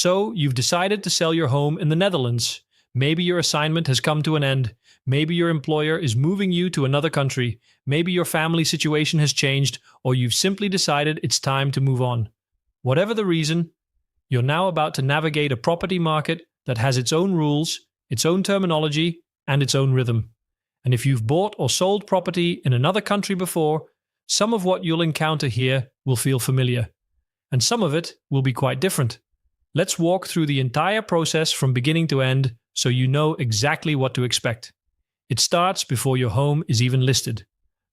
So, you've decided to sell your home in the Netherlands. Maybe your assignment has come to an end. Maybe your employer is moving you to another country. Maybe your family situation has changed, or you've simply decided it's time to move on. Whatever the reason, you're now about to navigate a property market that has its own rules, its own terminology, and its own rhythm. And if you've bought or sold property in another country before, some of what you'll encounter here will feel familiar, and some of it will be quite different. Let's walk through the entire process from beginning to end so you know exactly what to expect. It starts before your home is even listed.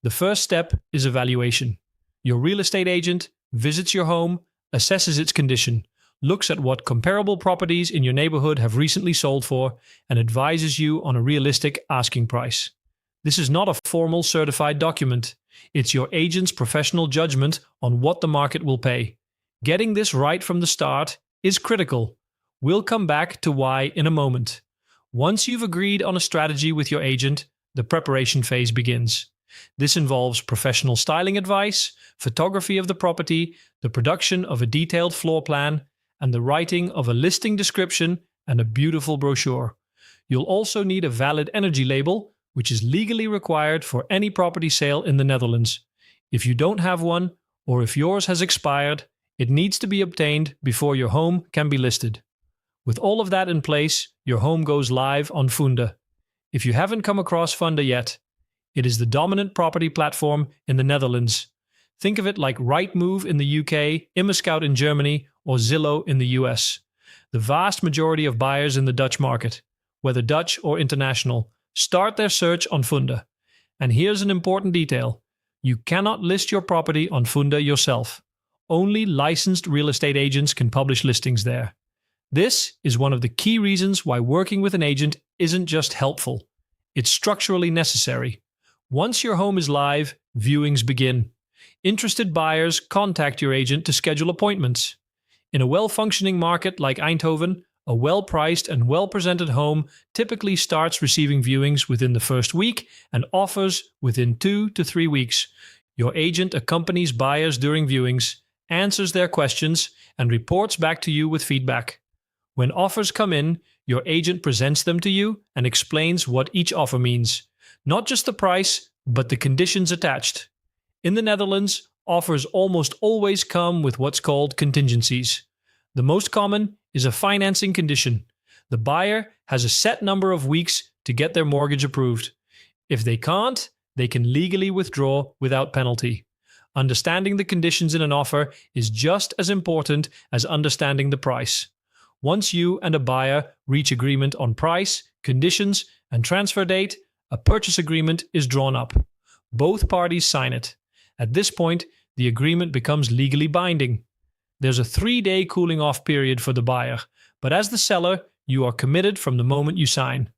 The first step is evaluation. Your real estate agent visits your home, assesses its condition, looks at what comparable properties in your neighborhood have recently sold for, and advises you on a realistic asking price. This is not a formal certified document. It's your agent's professional judgment on what the market will pay. Getting this right from the start is critical. We'll come back to why in a moment. Once you've agreed on a strategy with your agent, the preparation phase begins. This involves professional styling advice, photography of the property, the production of a detailed floor plan, and the writing of a listing description and a beautiful brochure. You'll also need a valid energy label, which is legally required for any property sale in the Netherlands. If you don't have one, or if yours has expired, it needs to be obtained before your home can be listed. With all of that in place, your home goes live on Funda. If you haven't come across Funda yet, it is the dominant property platform in the Netherlands. Think of it like Rightmove in the UK, ImmoScout in Germany, or Zillow in the US. The vast majority of buyers in the Dutch market, whether Dutch or international, start their search on Funda. And here's an important detail. You cannot list your property on Funda yourself. Only licensed real estate agents can publish listings there. This is one of the key reasons why working with an agent isn't just helpful. It's structurally necessary. Once your home is live, viewings begin. Interested buyers contact your agent to schedule appointments. In a well-functioning market like Eindhoven, a well-priced and well-presented home typically starts receiving viewings within the first week and offers within 2 to 3 weeks. Your agent accompanies buyers during viewings, answers their questions, and reports back to you with feedback. When offers come in, your agent presents them to you and explains what each offer means. Not just the price, but the conditions attached. In the Netherlands, offers almost always come with what's called contingencies. The most common is a financing condition. The buyer has a set number of weeks to get their mortgage approved. If they can't, they can legally withdraw without penalty. Understanding the conditions in an offer is just as important as understanding the price. Once you and a buyer reach agreement on price, conditions, and transfer date, a purchase agreement is drawn up. Both parties sign it. At this point, the agreement becomes legally binding. There's a 3-day cooling off period for the buyer, but as the seller, you are committed from the moment you sign.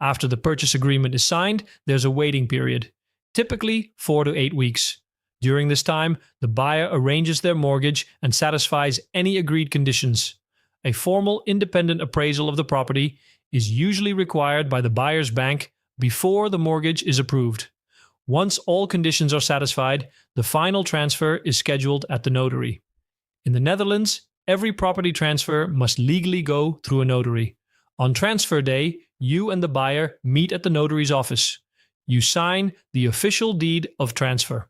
After the purchase agreement is signed, there's a waiting period, typically 4 to 8 weeks. During this time, the buyer arranges their mortgage and satisfies any agreed conditions. A formal independent appraisal of the property is usually required by the buyer's bank before the mortgage is approved. Once all conditions are satisfied, the final transfer is scheduled at the notary. In the Netherlands, every property transfer must legally go through a notary. On transfer day, you and the buyer meet at the notary's office. You sign the official deed of transfer.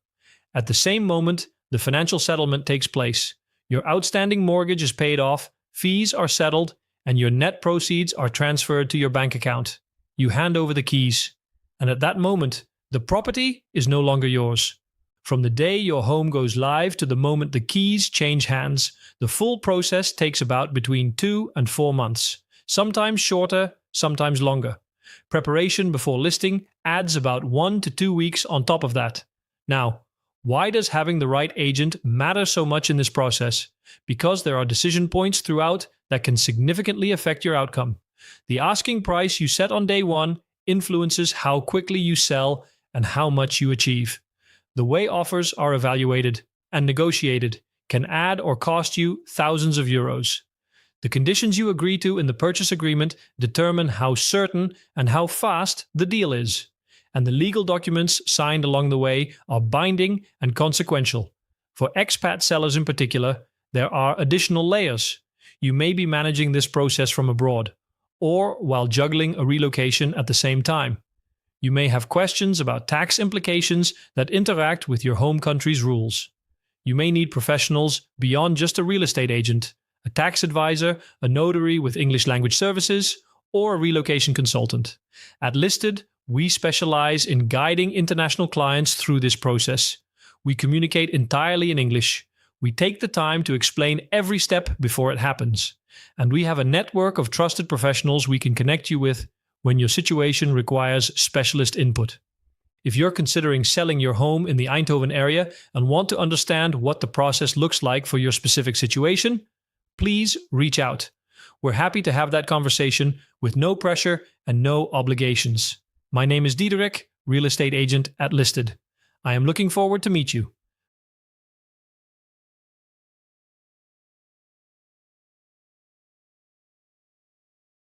At the same moment, the financial settlement takes place. Your outstanding mortgage is paid off, fees are settled, and your net proceeds are transferred to your bank account. You hand over the keys. And at that moment, the property is no longer yours. From the day your home goes live to the moment the keys change hands, the full process takes about between 2 and 4 months. Sometimes shorter, sometimes longer. Preparation before listing adds about 1 to 2 weeks on top of that. Now, why does having the right agent matter so much in this process? Because there are decision points throughout that can significantly affect your outcome. The asking price you set on day one influences how quickly you sell and how much you achieve. The way offers are evaluated and negotiated can add or cost you thousands of euros. The conditions you agree to in the purchase agreement determine how certain and how fast the deal is. And the legal documents signed along the way are binding and consequential. For expat sellers in particular, there are additional layers. You may be managing this process from abroad, or while juggling a relocation at the same time. You may have questions about tax implications that interact with your home country's rules. You may need professionals beyond just a real estate agent, a tax advisor, a notary with English language services, or a relocation consultant. At Listed, we specialize in guiding international clients through this process. We communicate entirely in English. We take the time to explain every step before it happens. And we have a network of trusted professionals we can connect you with when your situation requires specialist input. If you're considering selling your home in the Eindhoven area and want to understand what the process looks like for your specific situation, please reach out. We're happy to have that conversation with no pressure and no obligations. My name is Diederik, real estate agent at Listed. I am looking forward to meet you.